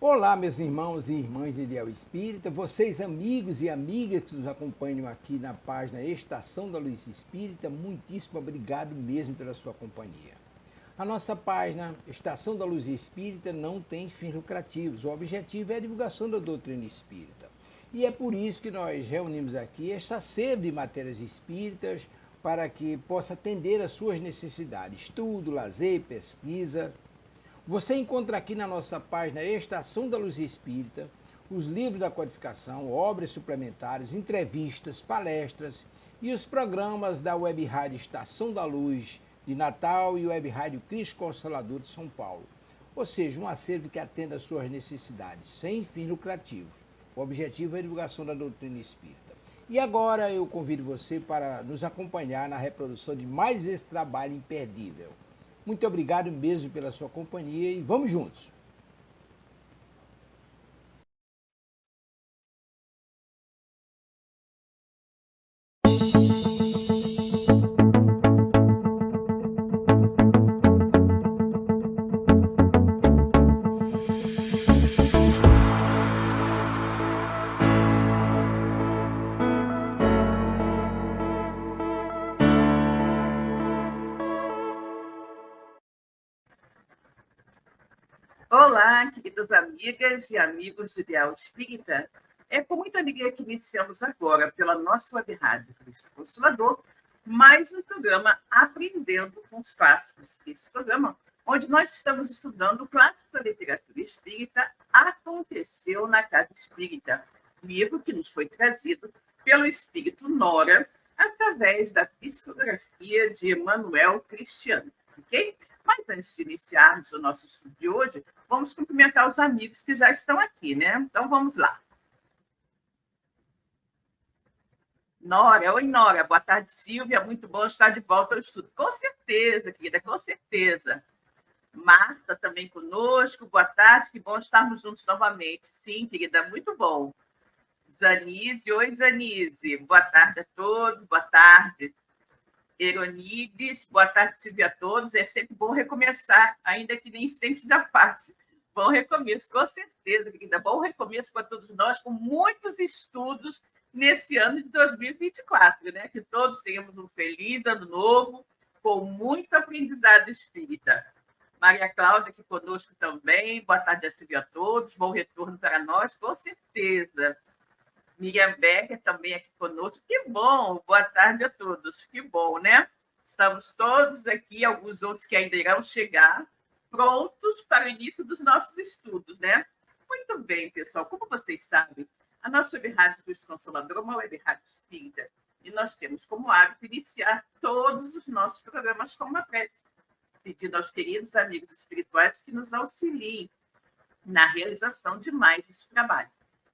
Olá, meus irmãos e irmãs de Ideal Espírita, vocês amigos e amigas que nos acompanham aqui na página Estação da Luz Espírita, muitíssimo obrigado mesmo pela sua companhia. A nossa página Estação da Luz Espírita não tem fins lucrativos, o objetivo é a divulgação da doutrina espírita. E é por isso que nós reunimos aqui esta sede de matérias espíritas para que possa atender às suas necessidades, estudo, lazer, pesquisa. Você encontra aqui na nossa página Estação da Luz Espírita os livros da codificação, obras suplementares, entrevistas, palestras e os programas da Web Rádio Estação da Luz de Natal e Web Rádio Cristo Consolador de São Paulo. Ou seja, um acervo que atenda às suas necessidades, sem fins lucrativos. O objetivo é a divulgação da doutrina espírita. E agora eu convido você para nos acompanhar na reprodução de mais esse trabalho imperdível. Muito obrigado mesmo pela sua companhia e vamos juntos! Olá, queridas amigas e amigos de Ideal Espírita. É com muita alegria que iniciamos agora, pela nossa web rádio Cristo Consolador, mais um programa Aprendendo com os Clássicos. Esse programa, onde nós estamos estudando o clássico da literatura espírita, Aconteceu na Casa Espírita, livro que nos foi trazido pelo Espírito Nora, através da psicografia de Emanuel Cristiano, ok? Mas antes de iniciarmos o nosso estudo de hoje, vamos cumprimentar os amigos que já estão aqui, né? Então, vamos lá. Nora, oi Nora, boa tarde Silvia, muito bom estar de volta ao estudo. Com certeza, querida, com certeza. Marta também conosco, boa tarde, que bom estarmos juntos novamente. Sim, querida, muito bom. Zanise, oi Zanise, boa tarde a todos, boa tarde. Eronides, boa tarde, Silvia, a todos. É sempre bom recomeçar, ainda que nem sempre seja fácil. Bom recomeço, com certeza, querida. Bom recomeço para todos nós, com muitos estudos nesse ano de 2024, né? Que todos tenhamos um feliz ano novo, com muito aprendizado espírita. Maria Cláudia aqui conosco também. Boa tarde, Silvia, a todos. Bom retorno para nós, com certeza. Miriam Becker também aqui conosco. Que bom! Boa tarde a todos. Que bom, né? Estamos todos aqui, alguns outros que ainda irão chegar, prontos para o início dos nossos estudos, né? Muito bem, pessoal. Como vocês sabem, a nossa web rádio Cristo Consolador é uma web rádio espírita e nós temos como hábito iniciar todos os nossos programas com uma prece, pedindo aos queridos amigos espirituais que nos auxiliem na realização de mais esse trabalho.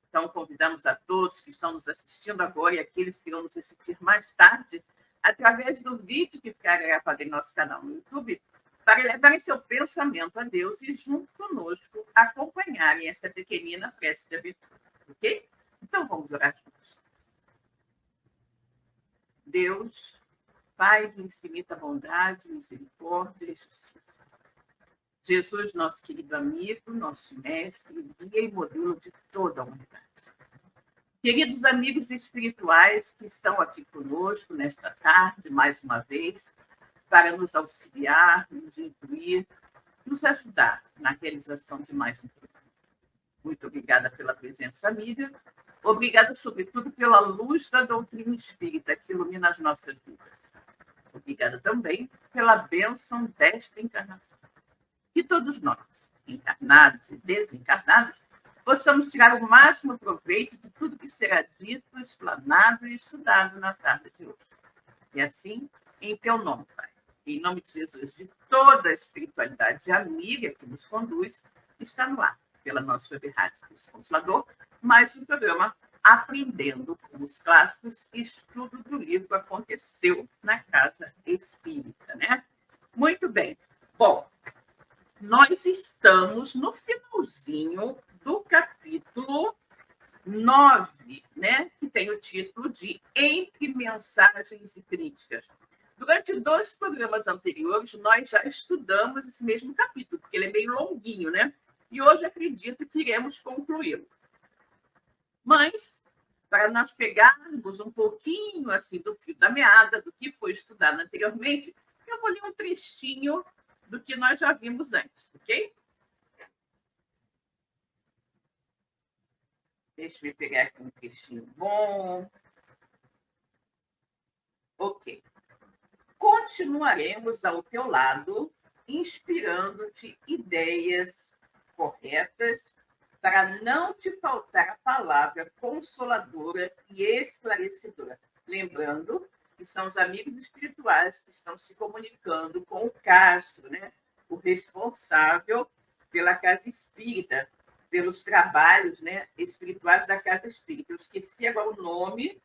Então, convidamos a todos que estão nos assistindo agora e aqueles que vão nos assistir mais tarde, através do vídeo que ficará gravado em nosso canal no YouTube, para levarem seu pensamento a Deus e, junto conosco, acompanharem esta pequenina prece de abertura. Ok? Então, vamos orar juntos. Deus, Pai de infinita bondade, misericórdia e justiça. Jesus, nosso querido amigo, nosso mestre, guia e modelo de toda a humanidade. Queridos amigos espirituais que estão aqui conosco nesta tarde, mais uma vez, para nos auxiliar, nos incluir, nos ajudar na realização de mais um programa. Muito obrigada pela presença amiga. Obrigada, sobretudo, pela luz da doutrina espírita que ilumina as nossas vidas. Obrigada também pela bênção desta encarnação. Que todos nós, encarnados e desencarnados, possamos tirar o máximo proveito de tudo que será dito, explanado e estudado na tarde de hoje. E assim, em teu nome, Pai, em nome de Jesus, de toda a espiritualidade amiga que nos conduz, está no ar, pela nossa web rádio Cristo Consolador, mais um programa Aprendendo com os Clássicos, estudo do livro Aconteceu na Casa Espírita, né? Muito bem. Bom, nós estamos no finalzinho do capítulo 9, né? Que tem o título de Entre Mensagens e Críticas. Durante 2 programas anteriores, nós já estudamos esse mesmo capítulo, porque ele é meio longuinho, né? e hoje acredito que iremos concluí-lo. Mas, para nós pegarmos um pouquinho assim do fio da meada, do que foi estudado anteriormente, eu vou ler um trechinho do que nós já vimos antes, ok? Deixa eu pegar aqui um trechinho bom. Ok. Continuaremos ao teu lado, inspirando-te ideias corretas, para não te faltar a palavra consoladora e esclarecedora. Lembrando que são os amigos espirituais que estão se comunicando com o Castro, né? O responsável pela Casa Espírita, pelos trabalhos, né, espirituais da Casa Espírita. Eu esqueci agora o nome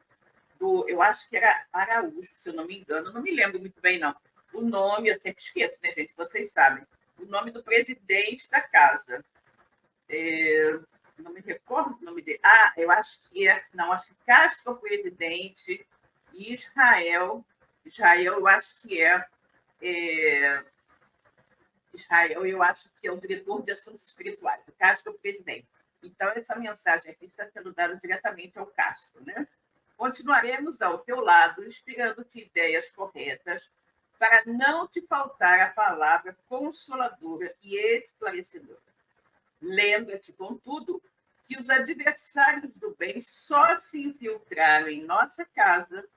eu acho que era Araújo, se eu não me engano, não me lembro muito bem, não. O nome, eu sempre esqueço, né, gente? Vocês sabem. O nome do presidente da casa. Não me recordo o nome dele. Eu acho que acho que Castro, presidente, e Israel, eu acho que Israel, eu acho que é o diretor de assuntos espirituais, o Castro, presidente. Então, essa mensagem aqui está sendo dada diretamente ao Castro, né? Continuaremos ao teu lado, inspirando-te ideias corretas, para não te faltar a palavra consoladora e esclarecedora. Lembra-te, contudo, que os adversários do bem só se infiltraram em nossa casa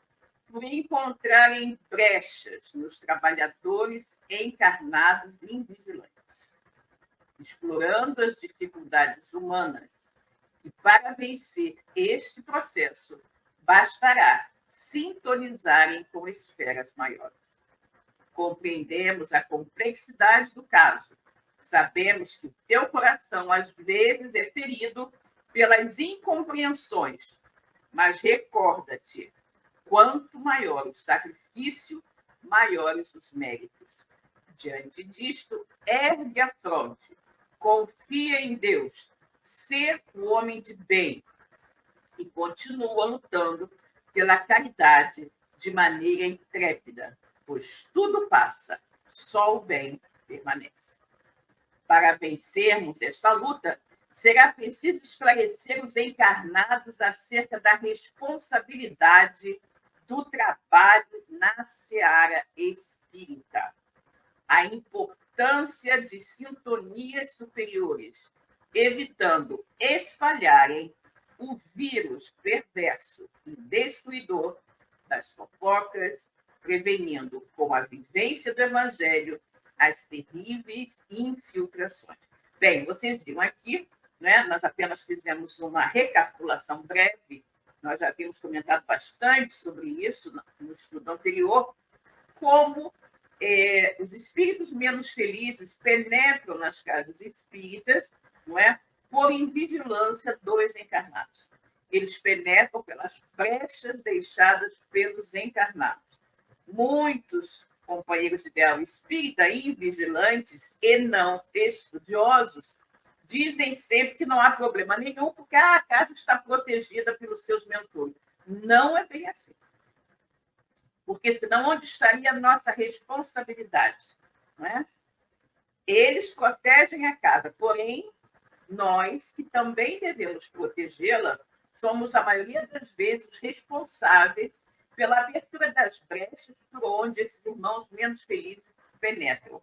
por encontrarem brechas nos trabalhadores encarnados e invigilantes, explorando as dificuldades humanas. E para vencer este processo, bastará sintonizarem com esferas maiores. Compreendemos a complexidade do caso. Sabemos que o teu coração, às vezes, é ferido pelas incompreensões, mas recorda-te, quanto maior o sacrifício, maiores os méritos. Diante disto, ergue a fronte, confia em Deus, ser o homem de bem, e continua lutando pela caridade de maneira intrépida, pois tudo passa, só o bem permanece. Para vencermos esta luta, será preciso esclarecer os encarnados acerca da responsabilidade do trabalho na seara espírita, a importância de sintonias superiores, evitando espalharem o vírus perverso e destruidor das fofocas, prevenindo com a vivência do Evangelho as terríveis infiltrações. Bem, vocês viram aqui, né, nós apenas fizemos uma recapitulação breve, nós já tínhamos comentado bastante sobre isso no estudo anterior, como os espíritos menos felizes penetram nas casas espíritas, não é? Por invigilância dos encarnados. Eles penetram pelas brechas deixadas pelos encarnados. Muitos companheiros de ideal espírita, invigilantes e não estudiosos, dizem sempre que não há problema nenhum, porque a casa está protegida pelos seus mentores. Não é bem assim. Porque senão onde estaria a nossa responsabilidade? Não é? Eles protegem a casa, porém, nós, que também devemos protegê-la, somos, a maioria das vezes, os responsáveis pela abertura das brechas por onde esses irmãos menos felizes penetram.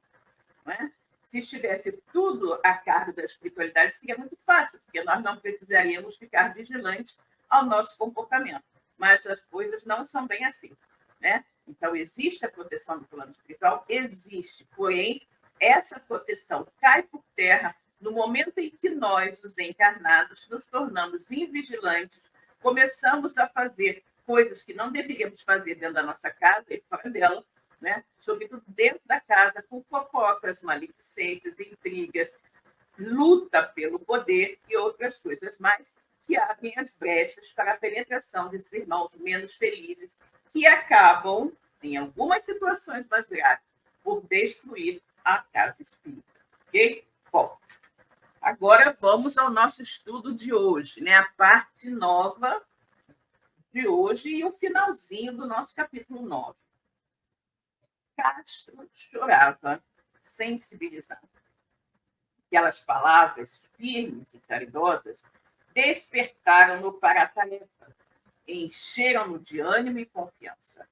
Não é? Se estivesse tudo a cargo da espiritualidade, seria muito fácil, porque nós não precisaríamos ficar vigilantes ao nosso comportamento. Mas as coisas não são bem assim. Né? Então, existe a proteção do plano espiritual? Existe, porém, essa proteção cai por terra no momento em que nós, os encarnados, nos tornamos invigilantes, começamos a fazer coisas que não deveríamos fazer dentro da nossa casa e fora dela, né? Sobretudo dentro da casa, com fofocas, maledicências, intrigas, luta pelo poder e outras coisas mais, que abrem as brechas para a penetração desses irmãos menos felizes, que acabam, em algumas situações mais graves, por destruir a casa espírita. Ok? Bom, agora vamos ao nosso estudo de hoje, né? A parte nova de hoje e o finalzinho do nosso capítulo 9. Castro chorava, sensibilizado. Aquelas palavras firmes e caridosas despertaram-no para a tarefa, encheram-no de ânimo e confiança.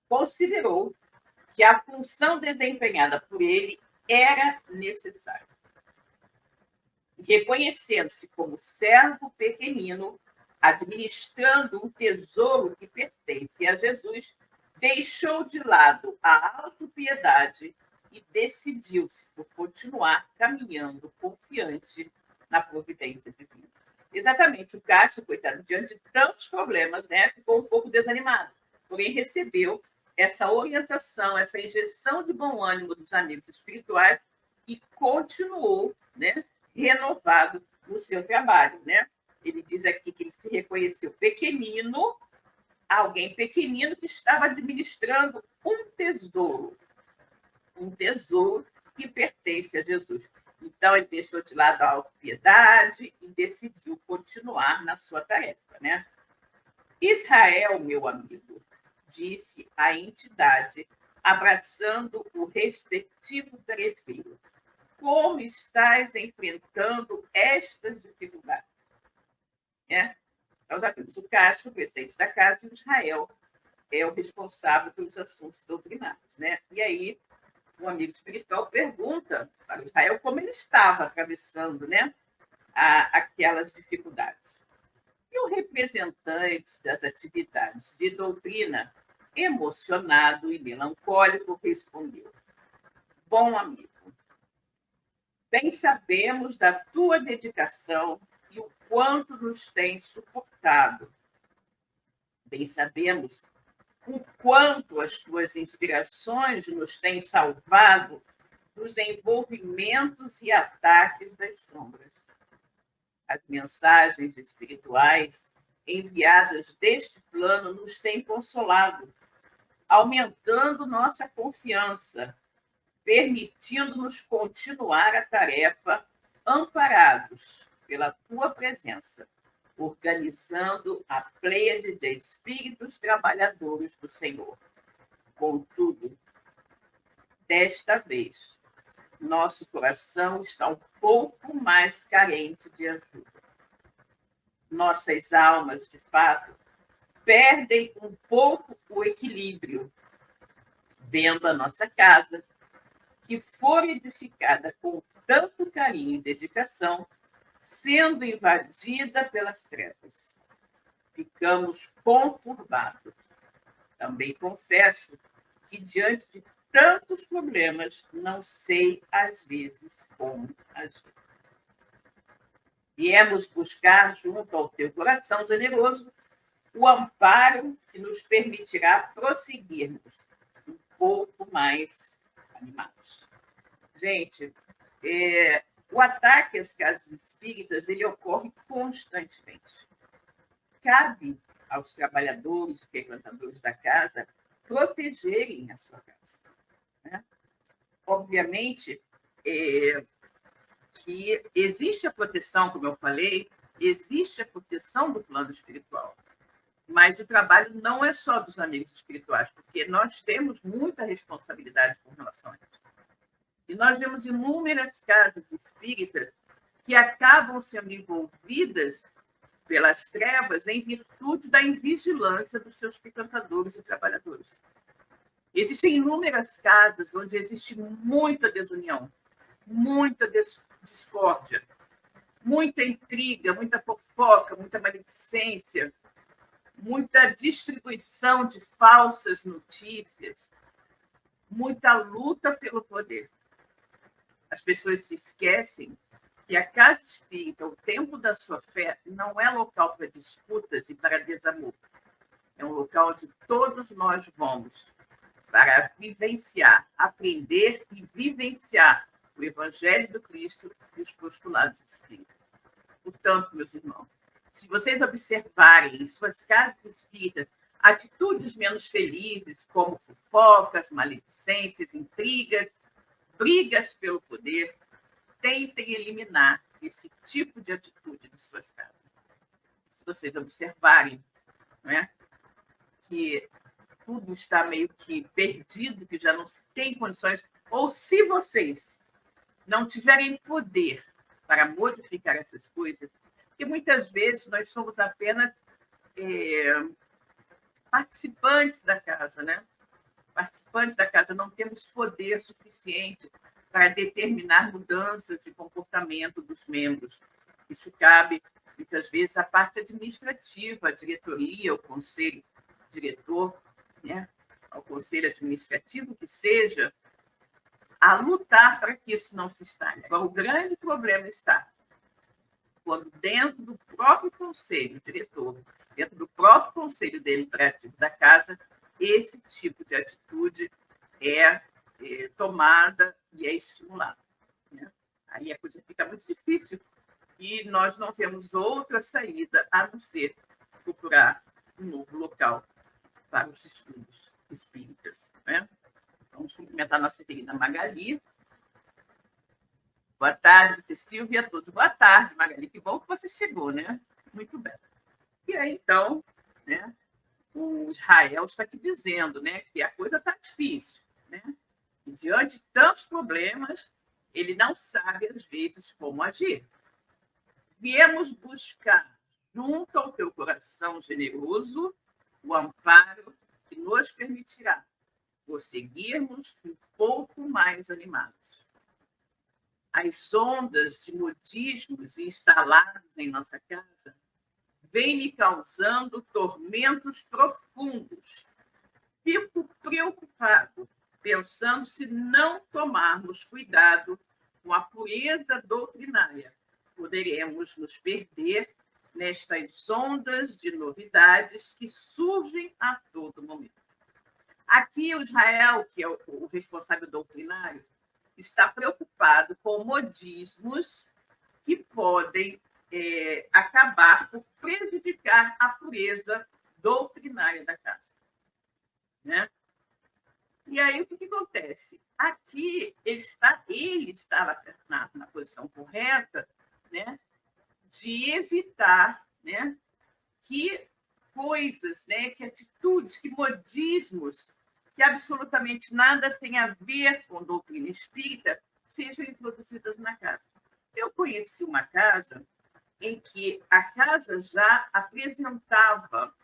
Considerou que a função desempenhada por ele era necessária. Reconhecendo-se como servo pequenino, administrando um tesouro que pertence a Jesus, deixou de lado a autopiedade e decidiu-se por continuar caminhando confiante na providência divina. Exatamente, o Cássio, coitado, diante de tantos problemas, né, ficou um pouco desanimado, porém recebeu essa orientação, essa injeção de bom ânimo dos amigos espirituais e continuou, né, renovado no seu trabalho, né? Ele diz aqui que ele se reconheceu pequenino, alguém pequenino que estava administrando um tesouro que pertence a Jesus. Então, ele deixou de lado a autopiedade e decidiu continuar na sua tarefa, né? Israel, meu amigo, disse a entidade, abraçando o respectivo tarefeiro, como estás enfrentando estas dificuldades? É? Nós sabemos, o Cássio, o presidente da casa, e Israel é o responsável pelos assuntos doutrinários, né? E aí, um amigo espiritual pergunta para Israel como ele estava atravessando, né, aquelas dificuldades. E o representante das atividades de doutrina, emocionado e melancólico, respondeu: Bom amigo, bem sabemos da tua dedicação e o quanto nos tens suportado. Bem sabemos o quanto as tuas inspirações nos têm salvado dos envolvimentos e ataques das sombras. As mensagens espirituais enviadas deste plano nos têm consolado, aumentando nossa confiança, permitindo-nos continuar a tarefa amparados pela tua presença, organizando a pleiade de espíritos trabalhadores do Senhor. Contudo, desta vez, nosso coração está um pouco mais carente de ajuda. Nossas almas, de fato, perdem um pouco o equilíbrio, vendo a nossa casa, que for edificada com tanto carinho e dedicação, sendo invadida pelas trevas. Ficamos conturbados. Também confesso que, diante de tantos problemas, não sei, às vezes, como agir. Viemos buscar, junto ao teu coração generoso, o amparo que nos permitirá prosseguirmos um pouco mais animados. Gente, o ataque às casas espíritas ele ocorre constantemente. Cabe aos trabalhadores e frequentadores da casa protegerem a sua casa, né? Obviamente que existe a proteção, como eu falei, existe a proteção do plano espiritual, mas o trabalho não é só dos amigos espirituais, porque nós temos muita responsabilidade com relação a isso. E nós vemos inúmeras casas espíritas que acabam sendo envolvidas pelas trevas em virtude da invigilância dos seus frequentadores e trabalhadores. Existem inúmeras casas onde existe muita desunião, muita discórdia, muita intriga, muita fofoca, muita maledicência, muita distribuição de falsas notícias, muita luta pelo poder. As pessoas se esquecem que a casa espírita, o templo da sua fé, não é local para disputas e para desamor. É um local onde todos nós vamos para vivenciar, aprender e vivenciar o Evangelho do Cristo e os postulados espíritas. Portanto, meus irmãos, se vocês observarem em suas casas espíritas atitudes menos felizes, como fofocas, maledicências, intrigas, brigas pelo poder, tentem eliminar esse tipo de atitude de suas casas. Se vocês observarem, né, que tudo está meio que perdido, que já não se tem condições, ou se vocês não tiverem poder para modificar essas coisas, porque muitas vezes nós somos apenas participantes da casa, né? Participantes da casa, não temos poder suficiente para determinar mudanças de comportamento dos membros. Isso cabe, muitas vezes, à parte administrativa, à diretoria, ao conselho diretor, né? Ao conselho administrativo, que seja, a lutar para que isso não se instale. Agora, o grande problema está quando dentro do próprio conselho diretor, dentro do próprio conselho deliberativo da casa, esse tipo de atitude é tomada e é estimulada, né? Aí a coisa fica muito difícil e nós não temos outra saída a não ser procurar um novo local para os estudos espíritas, né? Vamos cumprimentar a nossa querida Magali. Boa tarde, Silvia, a todos. Boa tarde, Magali. Que bom que você chegou, né? Muito bem. E aí, então, né, o Israel está aqui dizendo, né, que a coisa está difícil, né? E, diante de tantos problemas, ele não sabe, às vezes, como agir. Viemos buscar, junto ao teu coração generoso, o amparo que nos permitirá prosseguirmos um pouco mais animados. As ondas de modismos instaladas em nossa casa vêm me causando tormentos profundos. Fico preocupado, pensando se não tomarmos cuidado com a pureza doutrinária, poderemos nos perder nestas ondas de novidades que surgem a todo momento. Aqui, o Israel, que é o responsável doutrinário, está preocupado com modismos que podem acabar por prejudicar a pureza doutrinária da casa, né? E aí, o que acontece? Aqui, ele está na posição correta, né, de evitar, né, que coisas, né, que atitudes, que modismos, que absolutamente nada tem a ver com doutrina espírita, sejam introduzidas na casa. Eu conheci uma casa em que a casa já apresentava,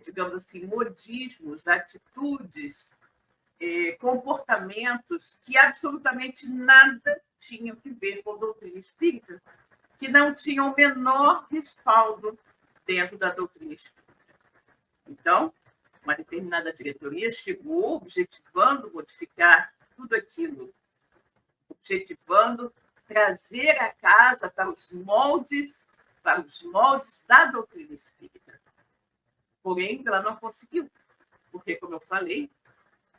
digamos assim, modismos, atitudes, comportamentos que absolutamente nada tinham que ver com doutrina espírita, que não tinham o menor respaldo dentro da doutrina espírita. Então, uma determinada diretoria chegou objetivando modificar tudo aquilo, objetivando trazer a casa para os moldes da doutrina espírita. Porém, ela não conseguiu, porque, como eu falei,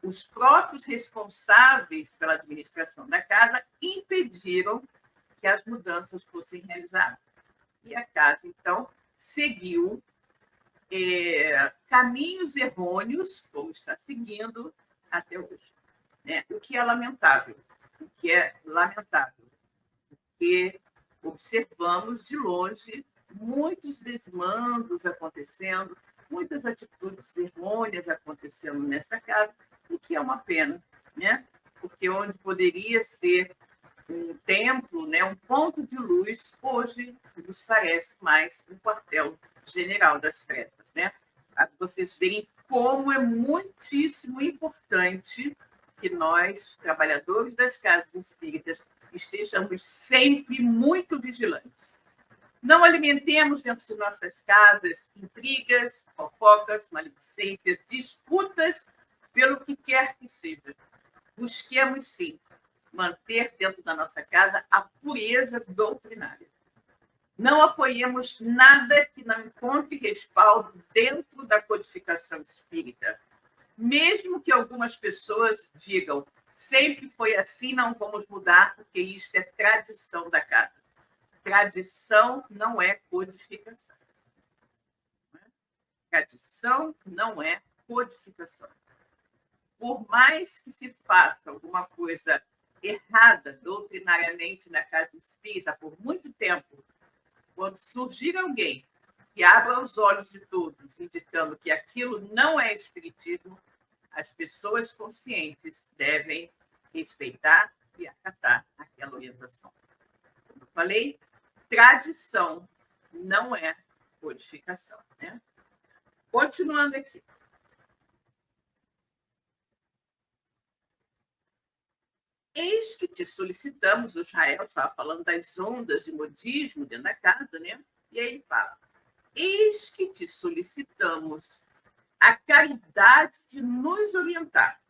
os próprios responsáveis pela administração da casa impediram que as mudanças fossem realizadas. E a casa, então, seguiu caminhos errôneos, como está seguindo até hoje, né? O que é lamentável, porque observamos de longe muitos desmandos acontecendo, muitas atitudes errôneas acontecendo nessa casa, o que é uma pena, né? Porque onde poderia ser um templo, né, um ponto de luz, hoje nos parece mais um quartel-general das trevas, né? Para vocês verem como é muitíssimo importante que nós, trabalhadores das casas espíritas, estejamos sempre muito vigilantes. Não alimentemos dentro de nossas casas intrigas, fofocas, maledicências, disputas pelo que quer que seja. Busquemos, sim, manter dentro da nossa casa a pureza doutrinária. Não apoiemos nada que não encontre respaldo dentro da codificação espírita. Mesmo que algumas pessoas digam, sempre foi assim, não vamos mudar, porque isto é tradição da casa. Tradição não é codificação. Tradição não é codificação. Por mais que se faça alguma coisa errada doutrinariamente na casa espírita por muito tempo, quando surgir alguém que abra os olhos de todos, indicando que aquilo não é espiritismo, as pessoas conscientes devem respeitar e acatar aquela orientação. Como eu falei, tradição não é codificação, né? Continuando aqui. Eis que te solicitamos, o Israel estava falando das ondas de modismo dentro da casa, né? E aí ele fala, eis que te solicitamos a caridade de nos orientar,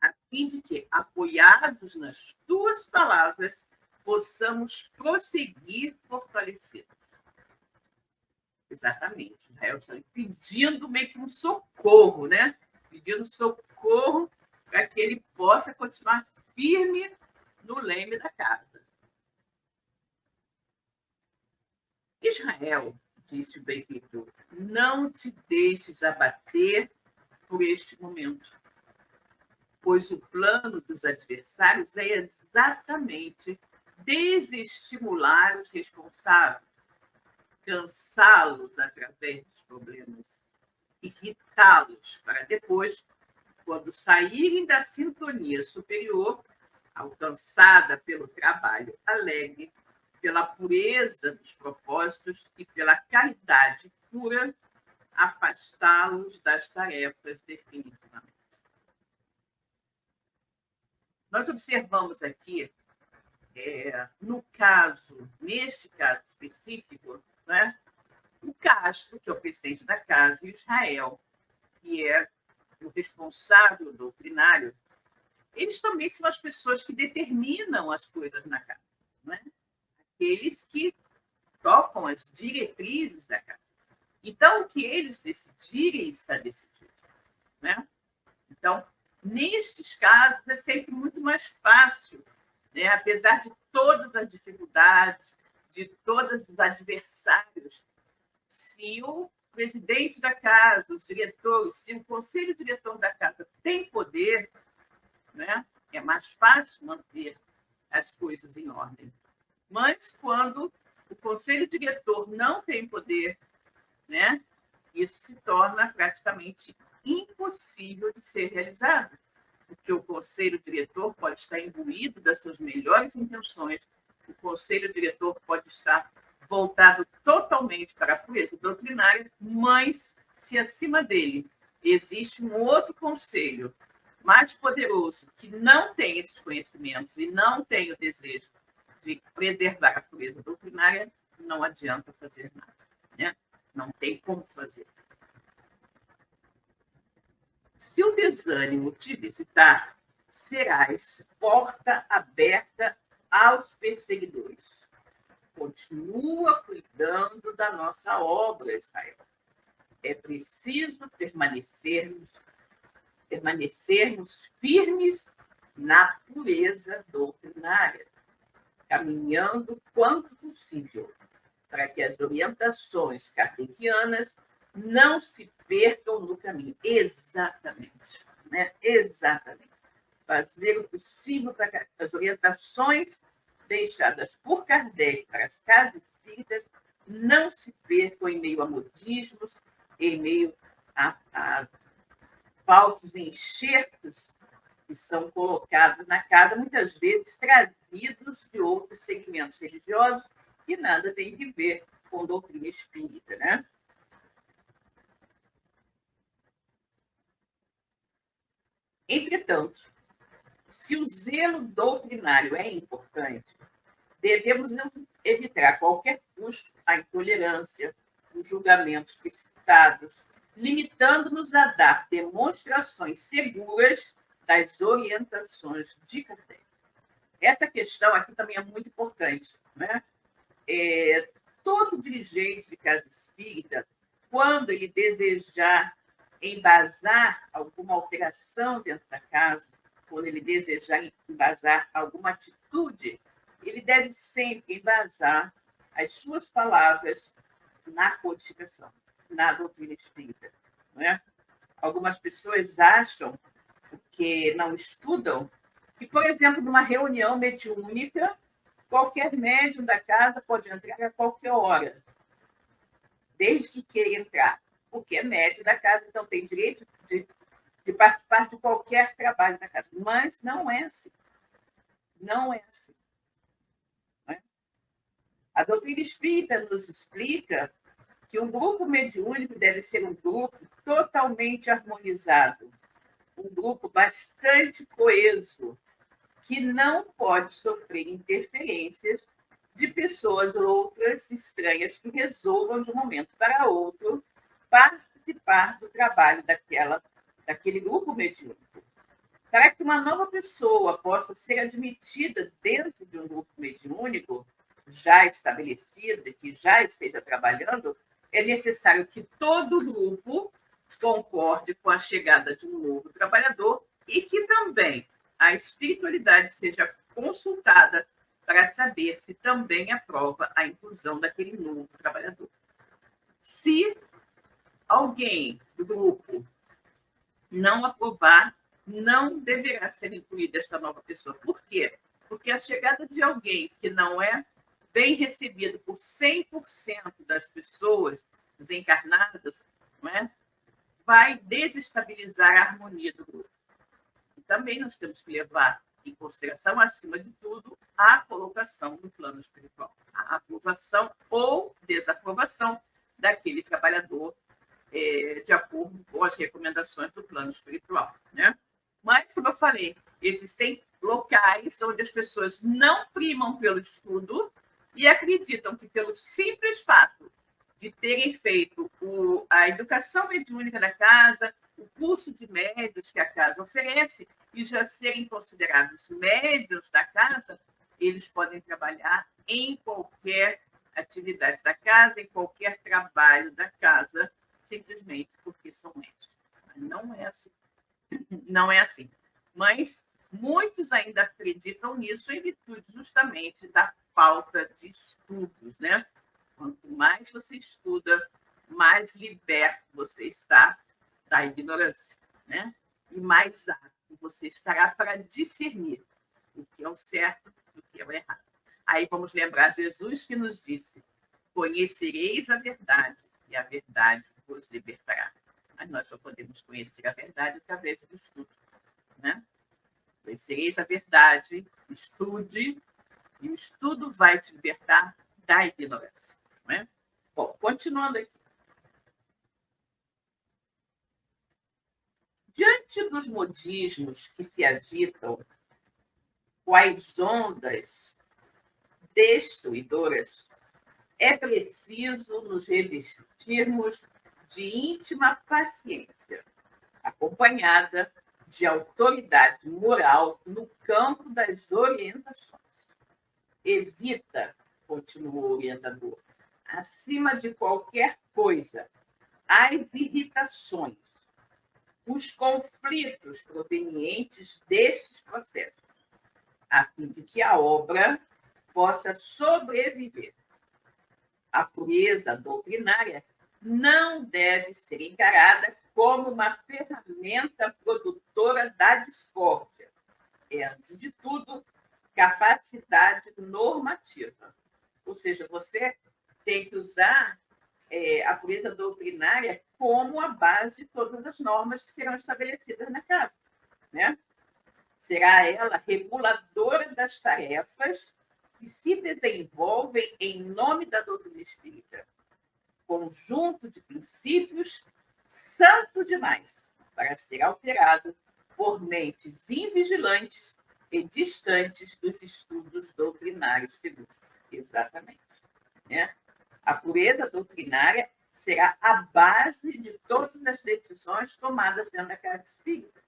a fim de que, apoiados nas tuas palavras, possamos prosseguir fortalecidos. Exatamente, Israel está pedindo meio que um socorro, né? Pedindo socorro para que ele possa continuar firme no leme da casa. Israel, disse o benfeitor, não te deixes abater por este momento, pois o plano dos adversários é exatamente desestimular os responsáveis, cansá-los através dos problemas, irritá-los para depois, quando saírem da sintonia superior, alcançada pelo trabalho alegre, pela pureza dos propósitos e pela caridade pura, afastá-los das tarefas definitivamente. Nós observamos aqui, neste caso específico, né, o Castro, que é o presidente da casa, e Israel, que é o responsável doutrinário, eles também são as pessoas que determinam as coisas na casa, né? Aqueles que tocam as diretrizes da casa. Então, o que eles decidirem está decidido, né? Então, nestes casos, é sempre muito mais fácil, né? Apesar de todas as dificuldades, de todos os adversários, se o presidente da casa, os diretores, se o conselho diretor da casa tem poder, né, é mais fácil manter as coisas em ordem. Mas, quando o conselho diretor não tem poder, né, isso se torna praticamente impossível de ser realizado, porque o conselho diretor pode estar imbuído das suas melhores intenções, o conselho diretor pode estar voltado totalmente para a pureza doutrinária, mas se acima dele existe um outro conselho mais poderoso que não tem esses conhecimentos e não tem o desejo de preservar a pureza doutrinária, não adianta fazer nada, né? Não tem como fazer. Se o desânimo te visitar, serás porta aberta aos perseguidores. Continua cuidando da nossa obra, Israel. É preciso permanecermos firmes na pureza doutrinária, caminhando quanto possível, para que as orientações kardecianas não se percam no caminho. Exatamente, né? Exatamente. Fazer o possível para que as orientações deixadas por Kardec para as casas espíritas não se percam em meio a modismos, em meio a falsos enxertos que são colocados na casa, muitas vezes trazidos de outros segmentos religiosos que nada tem a ver com doutrina espírita, né? Entretanto, se o zelo doutrinário é importante, devemos evitar a qualquer custo a intolerância, os julgamentos precipitados, limitando-nos a dar demonstrações seguras das orientações de Kardec. Essa questão aqui também é muito importante, né? Todo dirigente de casa espírita, quando ele desejar embasar alguma alteração dentro da casa, quando ele desejar embasar alguma atitude, ele deve sempre embasar as suas palavras na codificação, na doutrina espírita. Não é? Algumas pessoas acham, porque não estudam, que, por exemplo, numa reunião mediúnica, qualquer médium da casa pode entrar a qualquer hora, desde que queira entrar, porque é médium da casa, então tem direito de participar de qualquer trabalho da casa. Mas não é assim. Não é assim. Não é? A doutrina espírita nos explica que um grupo mediúnico deve ser um grupo totalmente harmonizado, um grupo bastante coeso, que não pode sofrer interferências de pessoas ou outras estranhas que resolvam, de um momento para outro, participar do trabalho daquele grupo mediúnico. Para que uma nova pessoa possa ser admitida dentro de um grupo mediúnico, já estabelecido e que já esteja trabalhando, é necessário que todo o grupo concorde com a chegada de um novo trabalhador e que também a espiritualidade seja consultada para saber se também aprova a inclusão daquele novo trabalhador. Se alguém do grupo não aprovar, não deverá ser incluída esta nova pessoa. Por quê? Porque a chegada de alguém que não é bem recebido por 100% das pessoas desencarnadas, não é? Vai desestabilizar a harmonia do grupo. E também nós temos que levar em consideração, acima de tudo, a colocação no plano espiritual, a aprovação ou desaprovação daquele trabalhador de acordo com as recomendações do plano espiritual, né? Mas, como eu falei, existem locais onde as pessoas não primam pelo estudo e acreditam que, pelo simples fato de terem feito a educação mediúnica da casa, o curso de médios que a casa oferece, e já serem considerados médios da casa, eles podem trabalhar em qualquer atividade da casa, em qualquer trabalho da casa, simplesmente porque são médicos. Não é assim. Não é assim. Mas muitos ainda acreditam nisso em virtude justamente da falta de estudos, né? Quanto mais você estuda, mais liberto você está da ignorância, né? E mais apto você estará para discernir o que é o certo e o que é o errado. Aí vamos lembrar Jesus que nos disse: conhecereis a verdade e a verdade vos libertará. Mas nós só podemos conhecer a verdade através do estudo, né? Conhecereis a verdade, estude, e o estudo vai te libertar da ignorância, não é? Bom, continuando aqui. Diante dos modismos que se agitam, quais ondas destruidoras, é preciso nos revestirmos de íntima paciência, acompanhada de autoridade moral no campo das orientações. Evita, continuou o orientador, acima de qualquer coisa, as irritações, os conflitos provenientes destes processos, a fim de que a obra possa sobreviver. A pureza doutrinária não deve ser encarada como uma ferramenta produtora da discórdia. É, antes de tudo, capacidade normativa. Ou seja, você tem que usar a pureza doutrinária como a base de todas as normas que serão estabelecidas na casa, né? Será ela reguladora das tarefas que se desenvolvem em nome da doutrina espírita, conjunto de princípios santo demais para ser alterado por mentes invigilantes e distantes dos estudos doutrinários seguros. Exatamente, né? A pureza doutrinária será a base de todas as decisões tomadas dentro da casa espírita,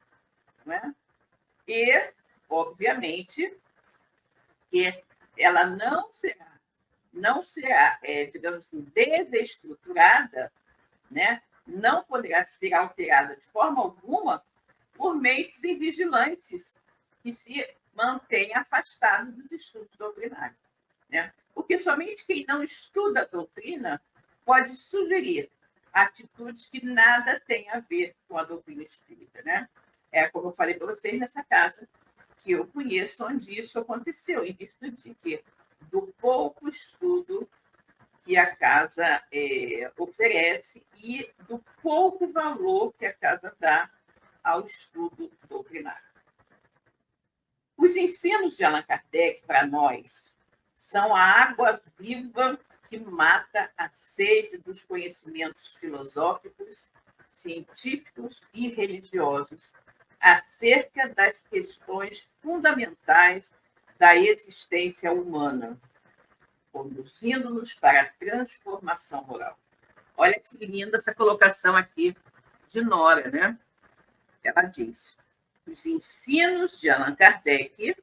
não é? E, obviamente, que ela não será, digamos assim, desestruturada, né? Não poderá ser alterada de forma alguma por mentes invigilantes que se mantêm afastados dos estudos doutrinários, né? Porque somente quem não estuda a doutrina pode sugerir atitudes que nada têm a ver com a doutrina espírita, né? É como eu falei para vocês nessa casa que eu conheço onde isso aconteceu, em virtude de quê? Do pouco estudo que a casa oferece e do pouco valor que a casa dá ao estudo doutrinário. Os ensinos de Allan Kardec para nós são a água viva que mata a sede dos conhecimentos filosóficos, científicos e religiosos acerca das questões fundamentais da existência humana, conduzindo-nos para a transformação moral. Olha que linda essa colocação aqui de Nora, né? Ela diz: os ensinos de Allan Kardec,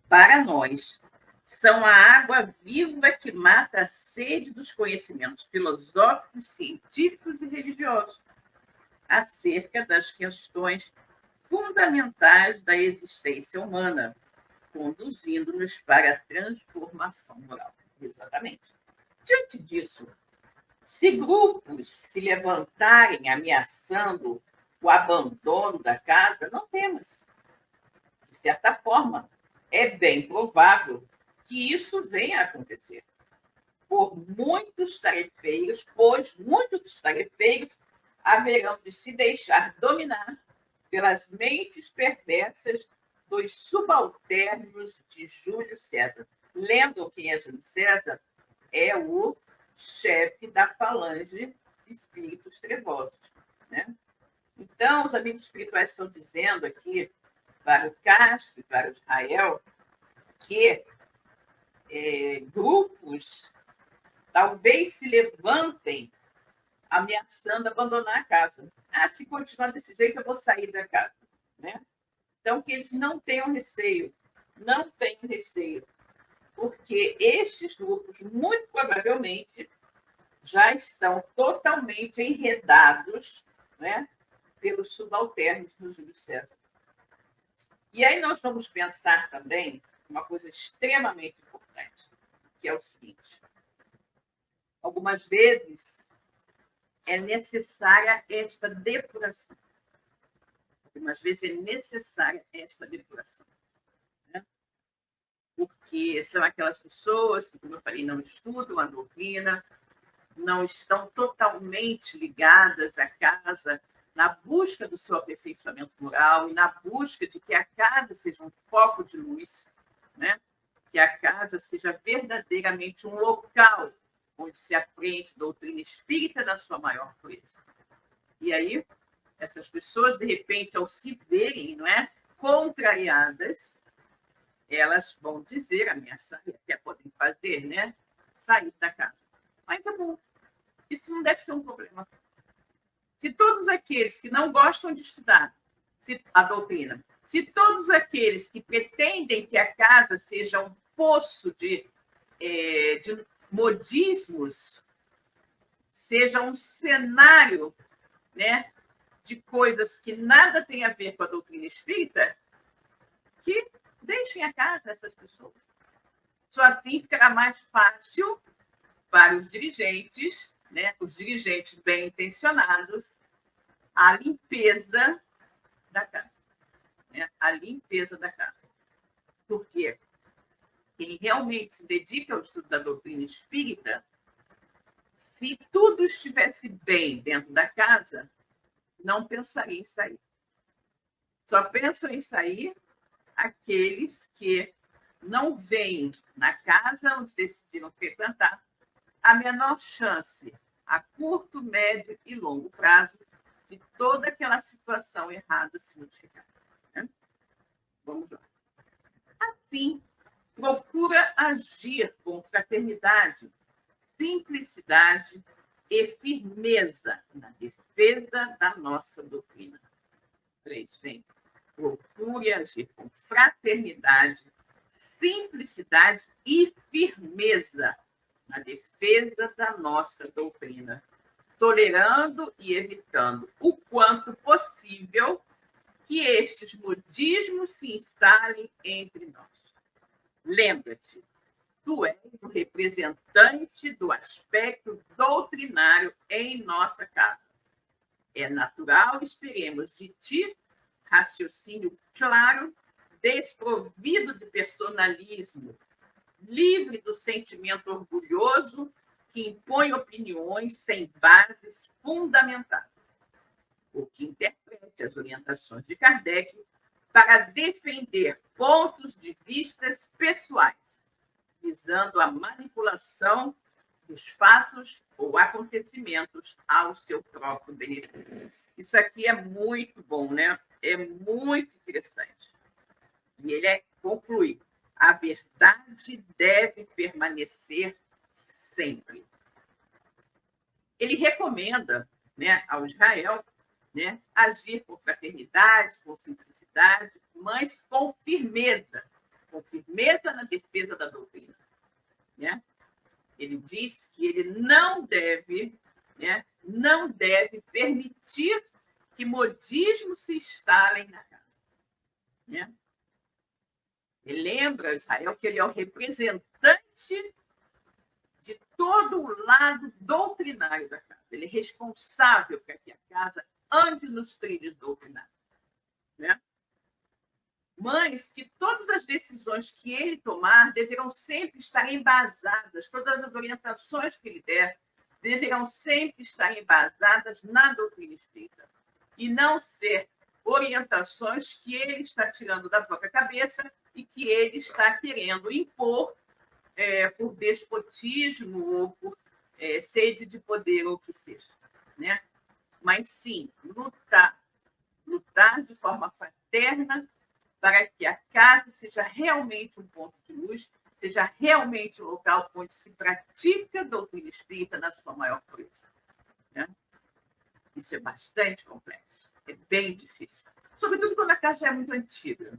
para nós, são a água viva que mata a sede dos conhecimentos filosóficos, científicos e religiosos acerca das questões fundamentais da existência humana, conduzindo-nos para a transformação moral. Exatamente. Diante disso, se grupos se levantarem ameaçando o abandono da casa, não temos. De certa forma, é bem provável que isso venha a acontecer. Pois muitos tarefeiros haverão de se deixar dominar pelas mentes perversas dos subalternos de Júlio César. Lembram quem é Júlio César? É o chefe da falange de espíritos trevosos, né? Então, os amigos espirituais estão dizendo aqui, para o Castro e para o Israel, que grupos talvez se levantem ameaçando abandonar a casa. Se continuar desse jeito, eu vou sair da casa, né? Então, que eles não tenham receio, porque estes grupos, muito provavelmente, já estão totalmente enredados, né, pelos subalternos do Júlio César. E aí nós vamos pensar também uma coisa extremamente importante, que é o seguinte: algumas vezes é necessária esta depuração. Algumas vezes é necessária esta depuração, né? Porque são aquelas pessoas que, como eu falei, não estudam a doutrina, não estão totalmente ligadas à casa, na busca do seu aperfeiçoamento moral e na busca de que a casa seja um foco de luz, né? Que a casa seja verdadeiramente um local onde se aprende doutrina espírita na sua maior pureza. E aí, essas pessoas, de repente, ao se verem, não é, contrariadas, elas vão dizer, ameaçar, e até podem fazer, né, sair da casa. Mas é bom. Isso não deve ser um problema. Se todos aqueles que não gostam de estudar a doutrina, se todos aqueles que pretendem que a casa seja um poço de modismos, seja um cenário, né, de coisas que nada tem a ver com a doutrina espírita, que deixem a casa essas pessoas. Só assim ficará mais fácil para os dirigentes, né, os dirigentes bem intencionados, a limpeza da casa. Né? A limpeza da casa. Por quê? Quem realmente se dedica ao estudo da doutrina espírita, se tudo estivesse bem dentro da casa, não pensaria em sair. Só pensam em sair aqueles que não veem na casa onde decidiram frequentar a menor chance, a curto, médio e longo prazo, de toda aquela situação errada se modificar. Né? Vamos lá. Assim, procura agir com fraternidade, simplicidade e firmeza na defesa da nossa doutrina. 3, vem. Procure agir com fraternidade, simplicidade e firmeza na defesa da nossa doutrina, tolerando e evitando o quanto possível que estes modismos se instalem entre nós. Lembra-te, tu és o representante do aspecto doutrinário em nossa casa. É natural esperemos de ti raciocínio claro, desprovido de personalismo, livre do sentimento orgulhoso que impõe opiniões sem bases fundamentadas. O que interprete as orientações de Kardec para defender pontos de vistas pessoais, visando a manipulação dos fatos ou acontecimentos ao seu próprio benefício. Isso aqui é muito bom, né? É muito interessante. E ele conclui: a verdade deve permanecer sempre. Ele recomenda, né, ao Israel, né, agir com fraternidade, com simplicidade, mas com firmeza na defesa da doutrina. Né? Ele diz que ele não deve permitir que modismos se instalem na casa. Né? Ele lembra Israel que ele é o representante de todo o lado doutrinário da casa. Ele é responsável para que a casa ande nos trilhos doutrinários. Né? Mas que todas as decisões que ele tomar deverão sempre estar embasadas, todas as orientações que ele der deverão sempre estar embasadas na doutrina espírita e não ser orientações que ele está tirando da própria cabeça e que ele está querendo impor por despotismo ou por sede de poder ou o que seja. Né? Mas, sim, lutar de forma fraterna para que a casa seja realmente um ponto de luz, seja realmente um local onde se pratica a doutrina espírita na sua maior pureza. Né? Isso é bastante complexo, é bem difícil. Sobretudo quando a casa já é muito antiga.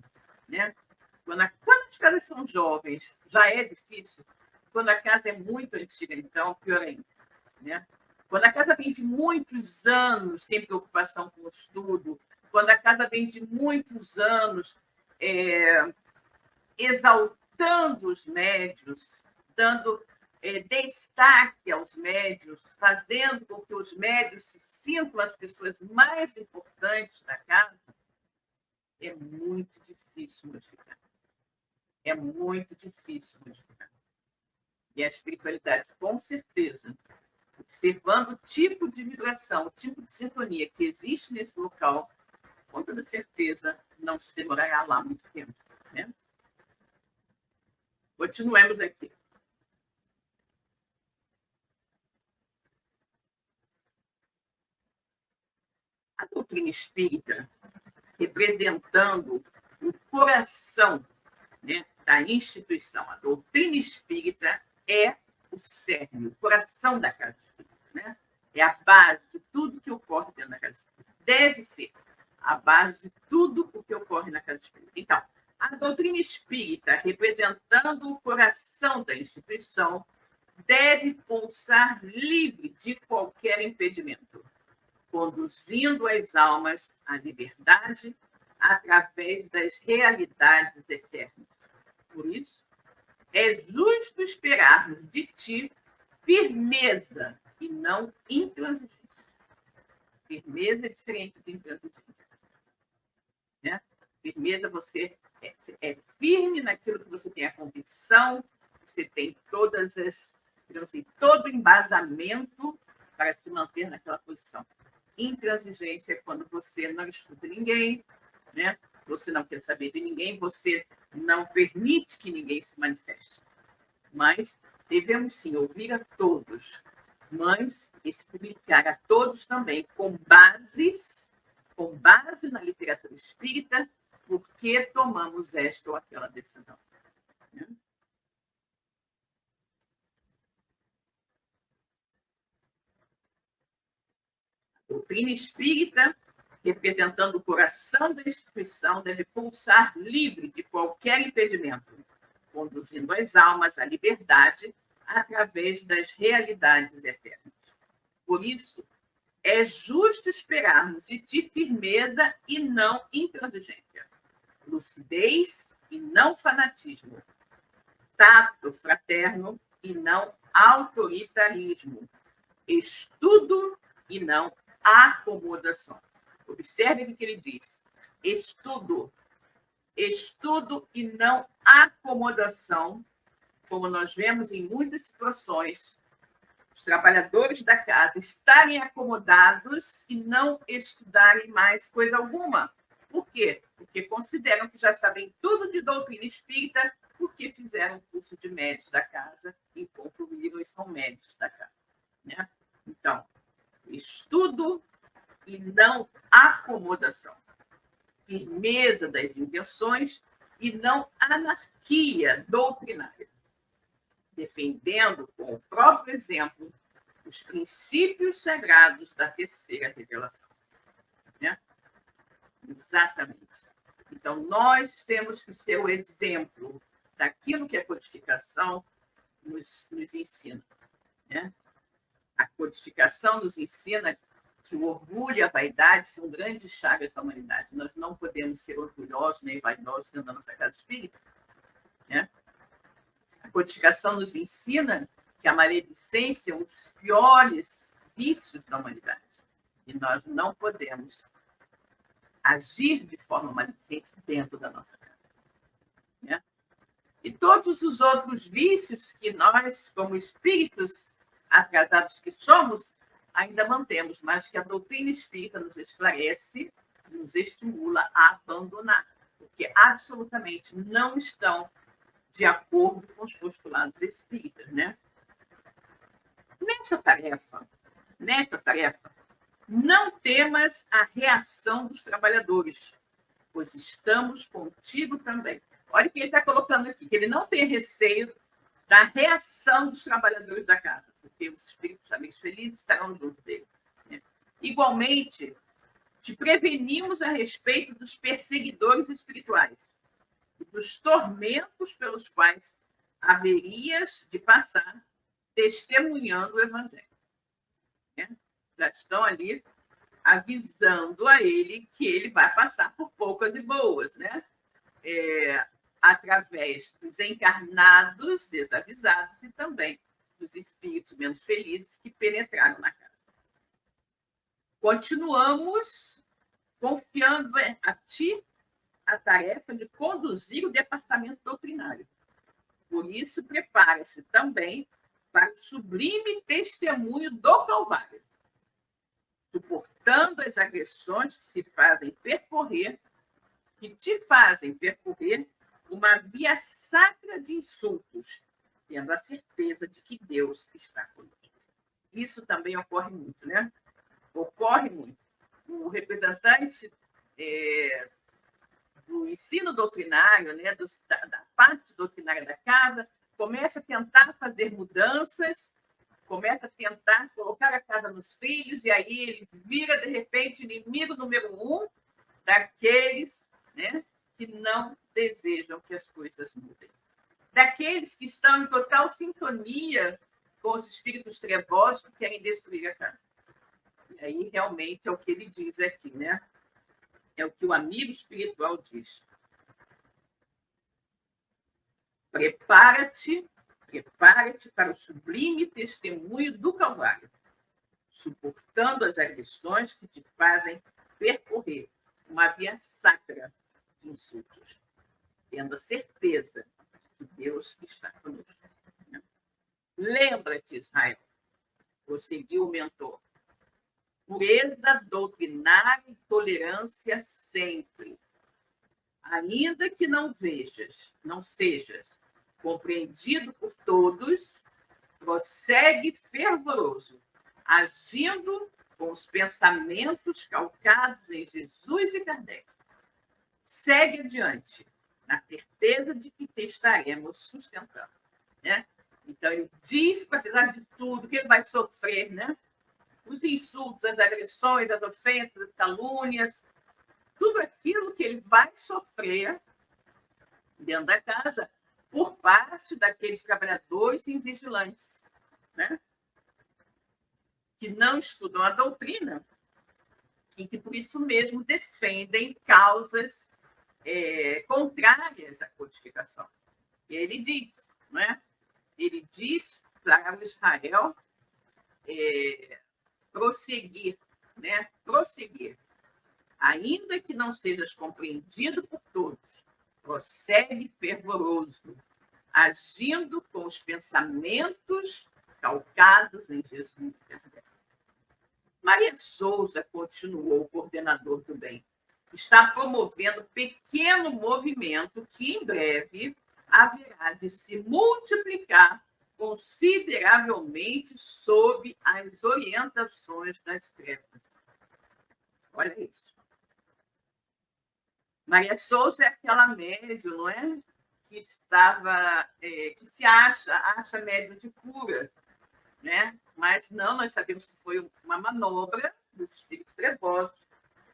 Né? Quando as casas são jovens, já é difícil. Quando a casa é muito antiga, então, pior ainda. Né? Quando a casa vem de muitos anos sem preocupação com o estudo, quando a casa vem de muitos anos exaltando os médios, dando destaque aos médios, fazendo com que os médios se sintam as pessoas mais importantes da casa, é muito difícil modificar. É muito difícil modificar. E a espiritualidade, com certeza, observando o tipo de vibração, o tipo de sintonia que existe nesse local, com toda certeza não se demorará lá muito tempo. Né? Continuemos aqui. A doutrina espírita, representando o coração, né, da instituição. A doutrina espírita é o cerne, o coração da casa espírita. Né? É a base de tudo que ocorre dentro da casa espírita. Deve ser a base de tudo o que ocorre na casa espírita. Então, a doutrina espírita, representando o coração da instituição, deve pulsar livre de qualquer impedimento, conduzindo as almas à liberdade através das realidades eternas. Por isso, é justo esperarmos de ti firmeza e não intransigência. Firmeza é diferente de intransigência. Né? Firmeza, você é firme naquilo que você tem a convicção, você tem todas as, digamos assim, todo o embasamento para se manter naquela posição. Intransigência é quando você não escuta ninguém, né? Você não quer saber de ninguém, você não permite que ninguém se manifeste. Mas devemos sim ouvir a todos, mas explicar a todos também com base na literatura espírita, por que tomamos esta ou aquela decisão. Né? A doutrina espírita, representando o coração da instituição, deve pulsar livre de qualquer impedimento, conduzindo as almas à liberdade através das realidades eternas. Por isso, é justo esperarmos de ti firmeza e não intransigência, lucidez e não fanatismo, tato fraterno e não autoritarismo, estudo e não acomodação. Observe o que ele diz. Estudo e não acomodação, como nós vemos em muitas situações, os trabalhadores da casa estarem acomodados e não estudarem mais coisa alguma. Por quê? porque consideram que já sabem tudo de doutrina espírita, porque fizeram o curso de médios da casa e concluíram e são médios da casa. Né? Então, estudo e não acomodação. Firmeza das intenções e não anarquia doutrinária. Defendendo com o próprio exemplo os princípios sagrados da terceira revelação. Né? Exatamente. Então, nós temos que ser o exemplo daquilo que a codificação nos ensina. Né? A codificação nos ensina que o orgulho e a vaidade são grandes chagas da humanidade. Nós não podemos ser orgulhosos nem vaidosos dentro da nossa casa espírita. Né? A codificação nos ensina que a maledicência é um dos piores vícios da humanidade. E nós não podemos agir de forma maledicente dentro da nossa casa. Né? E todos os outros vícios que nós, como espíritos atrasados que somos, ainda mantemos, mas que a doutrina espírita nos esclarece, nos estimula a abandonar, porque absolutamente não estão de acordo com os postulados espíritas, né? Nesta tarefa, não temas a reação dos trabalhadores, pois estamos contigo também. Olha o que ele está colocando aqui, que ele não tem receio da reação dos trabalhadores da casa, porque os espíritos amigos felizes estarão junto dele. Né? Igualmente, te prevenimos a respeito dos perseguidores espirituais e dos tormentos pelos quais haverias de passar testemunhando o Evangelho. Né? Já estão ali avisando a ele que ele vai passar por poucas e boas, né? Através dos encarnados desavisados e também dos espíritos menos felizes que penetraram na casa. Continuamos confiando a ti a tarefa de conduzir o departamento doutrinário. Por isso, prepara-se também para o sublime testemunho do Calvário, suportando as agressões que te fazem percorrer uma via sacra de insultos, tendo a certeza de que Deus está conosco. Isso também ocorre muito, né? Ocorre muito. O representante do ensino doutrinário, né, da parte doutrinária da casa, começa a tentar fazer mudanças, começa a tentar colocar a casa nos trilhos, e aí ele vira, de repente, inimigo número 1 daqueles, né, que não desejam que as coisas mudem. Daqueles que estão em total sintonia com os espíritos trevosos que querem destruir a casa. E aí, realmente, é o que ele diz aqui, né? É o que o amigo espiritual diz. Prepara-te para o sublime testemunho do Calvário, suportando as agressões que te fazem percorrer uma via sacra de insultos, tendo a certeza de que Deus está conosco. Lembra-te, Israel, prosseguiu o mentor, pureza doutrinária e tolerância sempre. Ainda que não sejas compreendido por todos, prossegue fervoroso, agindo com os pensamentos calcados em Jesus e Kardec. Segue adiante, na certeza de que te estaremos sustentando. Né? Então, ele diz que, apesar de tudo, que ele vai sofrer, né? Os insultos, as agressões, as ofensas, as calúnias, tudo aquilo que ele vai sofrer dentro da casa por parte daqueles trabalhadores invigilantes, né? Que não estudam a doutrina e que, por isso mesmo, defendem causas contrárias à codificação. E ele diz, não é? Ele diz para o Israel prosseguir, né? Prosseguir. Ainda que não sejas compreendido por todos, prossegue fervoroso, agindo com os pensamentos calcados em Jesus e Kardec. Maria Souza continuou o coordenador do bem. está promovendo pequeno movimento que, em breve, haverá de se multiplicar consideravelmente sob as orientações das trevas. Olha isso. Maria Souza é aquela médium, não é? Que estava, que se acha médium de cura, né? Mas não, nós sabemos que foi uma manobra dos espíritos trevosos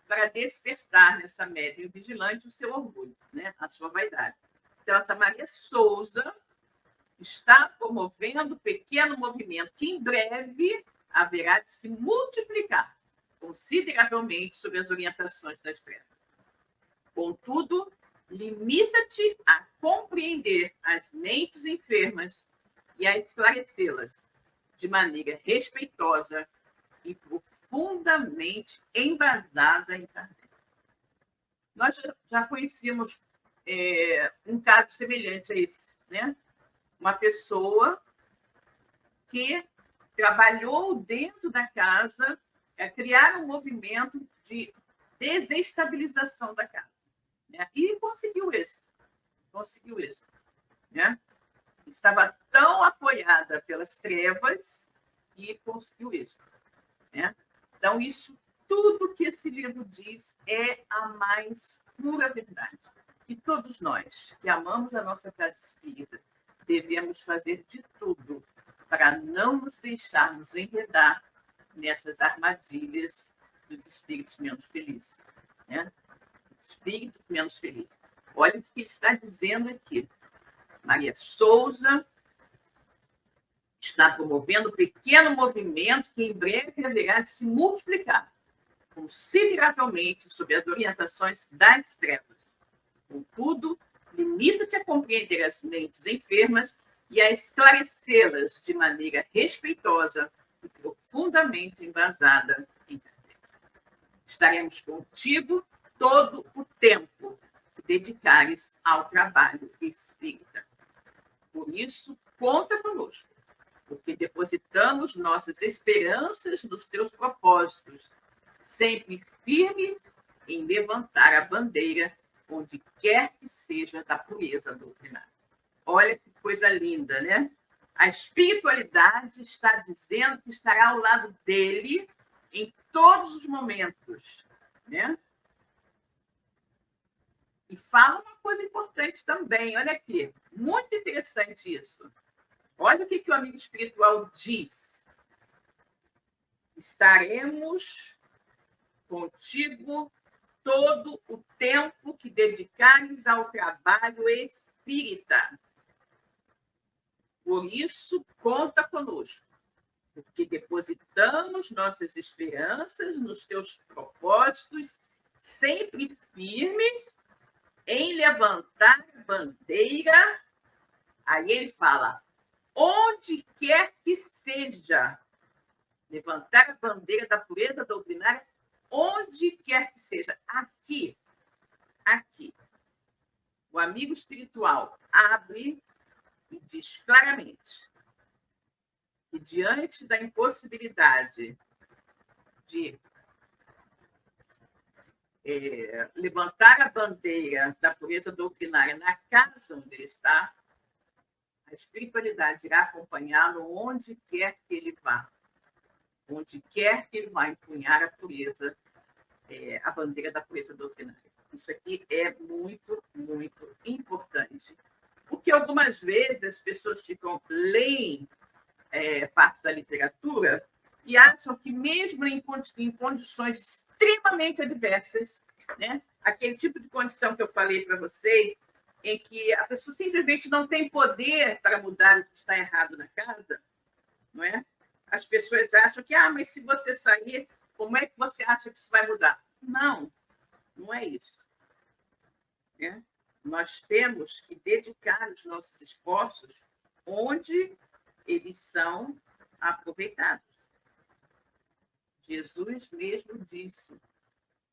para despertar nessa médium vigilante o seu orgulho, né? A sua vaidade. Então, essa Maria Souza está promovendo um pequeno movimento que, em breve, haverá de se multiplicar consideravelmente sob as orientações das trevas. Contudo, limita-te a compreender as mentes enfermas e a esclarecê-las de maneira respeitosa e profundamente embasada em Kardec. Nós já conhecíamos um caso semelhante a esse, né? Uma pessoa que trabalhou dentro da casa a criar um movimento de desestabilização da casa, né? E conseguiu êxito, né? Estava tão apoiada pelas trevas que conseguiu êxito, né? Então, isso tudo que esse livro diz é a mais pura verdade. E todos nós que amamos a nossa casa espírita devemos fazer de tudo para não nos deixarmos enredar nessas armadilhas dos espíritos menos felizes, né? Espíritos menos felizes. Olha o que ele está dizendo aqui. Maria Souza está promovendo um pequeno movimento que em breve haverá de se multiplicar consideravelmente sob as orientações das trevas. Contudo, limita-te a compreender as mentes enfermas e a esclarecê-las de maneira respeitosa e profundamente embasada em Kardec. Estaremos contigo todo o tempo que dedicares ao trabalho espírita. Por isso, conta conosco, porque depositamos nossas esperanças nos teus propósitos, sempre firmes em levantar a bandeira onde quer que seja da pureza doutrinária. Olha que coisa linda, né? A espiritualidade está dizendo que estará ao lado dele em todos os momentos, né? E fala uma coisa importante também, olha aqui, muito interessante isso. Olha o que o amigo espiritual diz. Estaremos contigo todo o tempo que dedicares ao trabalho espírita. Por isso, conta conosco, porque depositamos nossas esperanças nos teus propósitos, sempre firmes em levantar a bandeira. Aí ele fala, onde quer que seja, levantar a bandeira da pureza doutrinária, onde quer que seja, aqui, o amigo espiritual abre e diz claramente que diante da impossibilidade de levantar a bandeira da pureza doutrinária na casa onde ele está, a espiritualidade irá acompanhá-lo onde quer que ele vá. Onde quer que ele vá empunhar a pureza, a bandeira da pureza doutrinária. Isso aqui é muito, muito importante. Porque algumas vezes as pessoas leem parte da literatura e acham que mesmo em condições extremamente adversas, né? Aquele tipo de condição que eu falei para vocês, em que a pessoa simplesmente não tem poder para mudar o que está errado na casa, não é? As pessoas acham que, mas se você sair, como é que você acha que isso vai mudar? Não, não é isso. Né? Nós temos que dedicar os nossos esforços onde eles são aproveitados. Jesus mesmo disse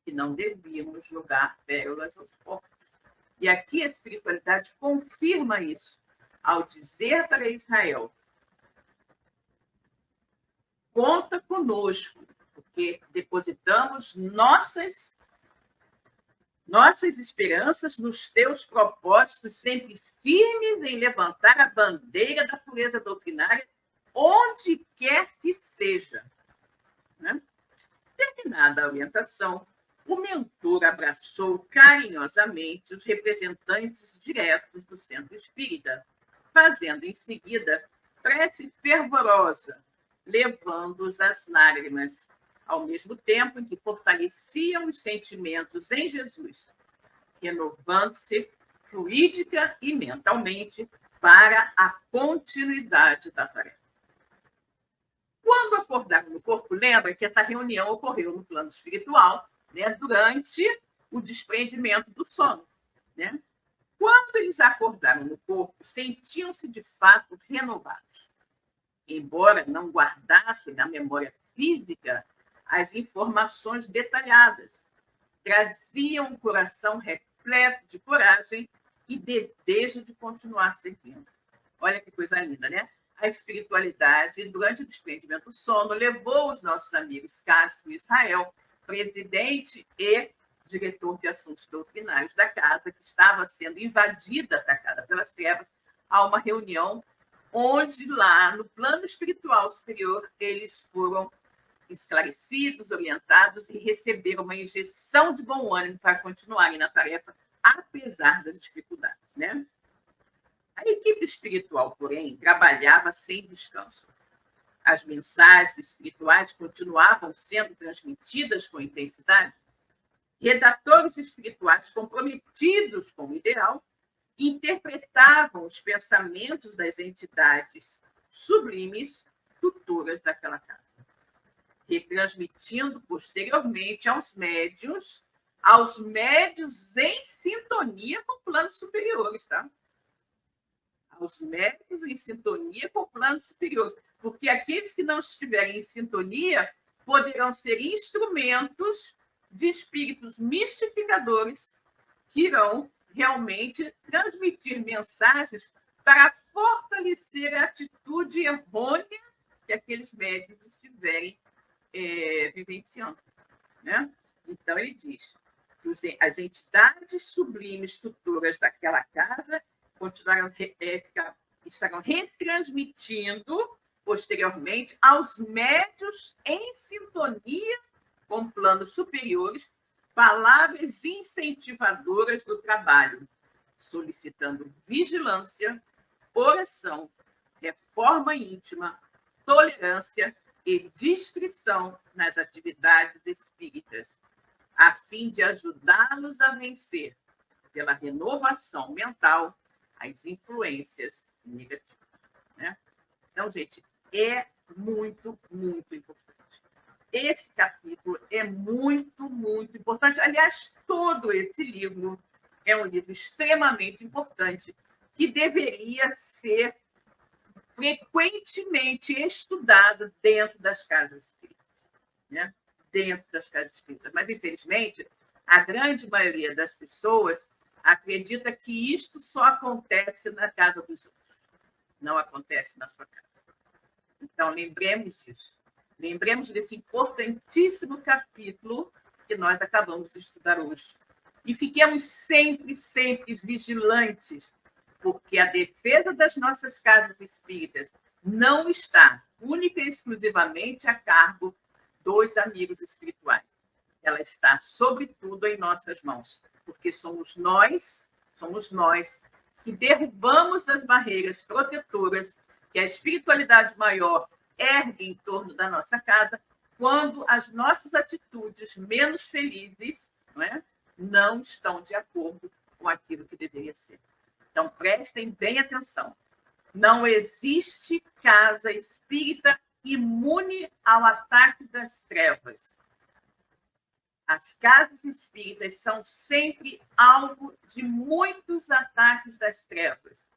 que não devíamos jogar pérolas aos porcos. E aqui a espiritualidade confirma isso, ao dizer para Israel, conta conosco, porque depositamos nossas Nossas esperanças nos teus propósitos, sempre firmes em levantar a bandeira da pureza doutrinária, onde quer que seja. Né? Terminada a orientação, o mentor abraçou carinhosamente os representantes diretos do Centro Espírita, fazendo em seguida prece fervorosa, levando-os às lágrimas, ao mesmo tempo em que fortaleciam os sentimentos em Jesus, renovando-se fluídica e mentalmente para a continuidade da tarefa. Quando acordaram no corpo, lembra que essa reunião ocorreu no plano espiritual, né, durante o desprendimento do sono. Né? Quando eles acordaram no corpo, sentiam-se de fato renovados. Embora não guardassem na memória física as informações detalhadas, traziam o coração repleto de coragem e desejo de continuar seguindo. Olha que coisa linda, né? A espiritualidade, durante o desprendimento do sono, levou os nossos amigos Castro e Israel, presidente e diretor de assuntos doutrinários da casa, que estava sendo invadida, atacada pelas trevas, a uma reunião onde lá, no plano espiritual superior, eles foram esclarecidos, orientados e receberam uma injeção de bom ânimo para continuarem na tarefa, apesar das dificuldades, né? A equipe espiritual, porém, trabalhava sem descanso. As mensagens espirituais continuavam sendo transmitidas com intensidade. Redatores espirituais comprometidos com o ideal interpretavam os pensamentos das entidades sublimes tutoras daquela casa, retransmitindo posteriormente aos médiuns em sintonia com planos superiores, tá? Aos médiuns em sintonia com planos superiores, porque aqueles que não estiverem em sintonia poderão ser instrumentos de espíritos mistificadores que irão realmente transmitir mensagens para fortalecer a atitude errônea que aqueles médiuns estiverem vivenciando. Né? Então, ele diz que as entidades sublimes tutoras daquela casa estarão retransmitindo posteriormente aos médiuns em sintonia com planos superiores palavras incentivadoras do trabalho, solicitando vigilância, oração, reforma íntima, tolerância e discrição nas atividades espíritas, a fim de ajudá-los a vencer, pela renovação mental, as influências negativas. Né? Então, gente, é muito, muito importante. Esse capítulo é muito, muito importante. Aliás, todo esse livro é um livro extremamente importante que deveria ser frequentemente estudado dentro das casas espíritas. Né? Dentro das casas espíritas. Mas, infelizmente, a grande maioria das pessoas acredita que isto só acontece na casa dos outros. Não acontece na sua casa. Então, lembremos disso. Lembremos desse importantíssimo capítulo que nós acabamos de estudar hoje. E fiquemos sempre, sempre vigilantes, porque a defesa das nossas casas espíritas não está única e exclusivamente a cargo dos amigos espirituais. Ela está, sobretudo, em nossas mãos, porque somos nós que derrubamos as barreiras protetoras que a espiritualidade maior ergue em torno da nossa casa quando as nossas atitudes menos felizes não estão de acordo com aquilo que deveria ser. Então, prestem bem atenção. Não existe casa espírita imune ao ataque das trevas. As casas espíritas são sempre alvo de muitos ataques das trevas.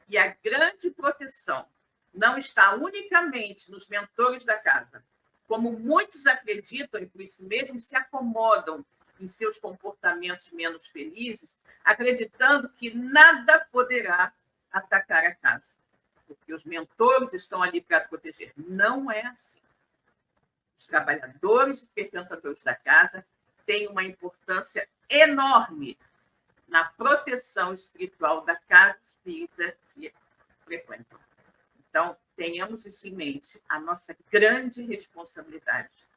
E a grande proteção não está unicamente nos mentores da casa, como muitos acreditam e por isso mesmo se acomodam em seus comportamentos menos felizes, acreditando que nada poderá atacar a casa, porque os mentores estão ali para proteger. Não é assim. Os trabalhadores e frequentadores da casa têm uma importância enorme na proteção espiritual da casa espírita que frequentam. Então, tenhamos isso em mente, a nossa grande responsabilidade.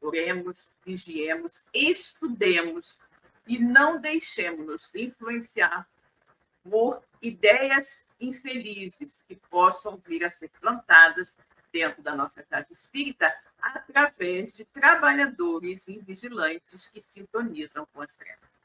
Oremos, vigiemos, estudemos e não deixemos-nos influenciar por ideias infelizes que possam vir a ser plantadas dentro da nossa casa espírita através de trabalhadores invigilantes que sintonizam com as trevas.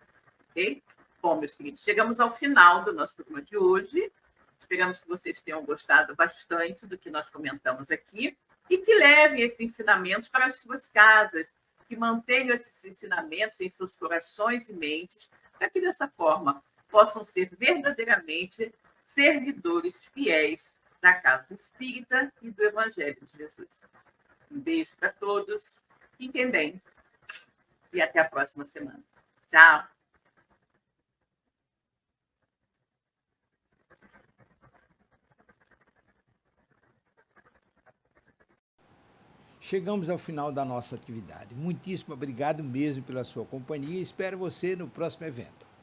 Ok? Bom, meus queridos, chegamos ao final do nosso programa de hoje. Esperamos que vocês tenham gostado bastante do que nós comentamos aqui e que levem esses ensinamentos para as suas casas, que mantenham esses ensinamentos em seus corações e mentes, para que, dessa forma, possam ser verdadeiramente servidores fiéis da casa espírita e do Evangelho de Jesus. Um beijo para todos, fiquem bem e até a próxima semana. Tchau! Chegamos ao final da nossa atividade. Muitíssimo obrigado mesmo pela sua companhia e espero você no próximo evento.